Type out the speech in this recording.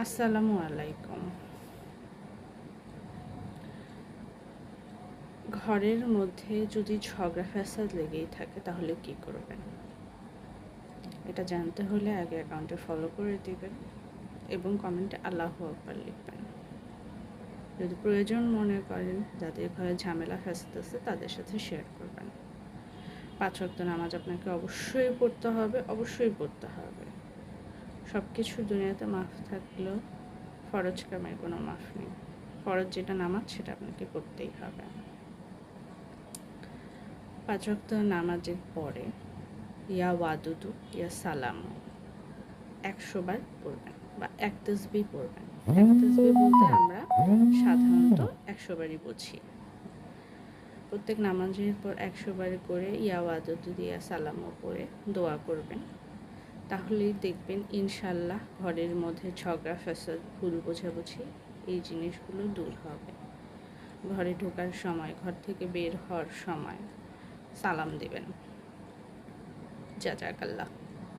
আসসালামু আলাইকুম। ঘরের মধ্যে যদি ঝগড়া ফ্যাসাদ লেগেই থাকে তাহলে কি করবেন? এটা জানতে হলে আগে অ্যাকাউন্টে ফলো করে দিবেন এবং কমেন্টে আল্লাহু আকবার লিখবেন। যদি প্রয়োজন মনে করেন যাদের ঘরে ঝামেলা ফ্যাসাদ আছে তাদের সাথে শেয়ার করবেন। 5 ওয়াক্ত নামাজ আপনাকে অবশ্যই পড়তে হবে, অবশ্যই পড়তে হবে। সব কিছু দুনিয়াতে মাফ থাকলেও ফরজ কামের কোনো মাফ নেই। ফরজ যেটা নামাজ সেটা আপনাকে পড়তেই হবে। 5 ওয়াক্ত নামাজের পরে ইয়া ওয়াদুদু ইয়া সালামু 100 বার পড়বেন বা এক তাসবিহ পড়বেন। এক তাসবিহ বলতে আমরা সাধারণত 100 বারই বুঝি। প্রত্যেক নামাজের পর 100 বার করে ইয়া ওয়াদুদু ইয়া সালামু পড়ে দোয়া করবেন। তাহলেই দেখবেন ইনশাল্লাহ ঘরের মধ্যে ঝগড়া ফ্যাসাদ ভুল বোঝাবুঝি এই জিনিসগুলো দূর হবে। ঘরে ঢোকার সময়, ঘর থেকে বের হওয়ার সময় সালাম দিবেন। জাযাকাল্লাহ।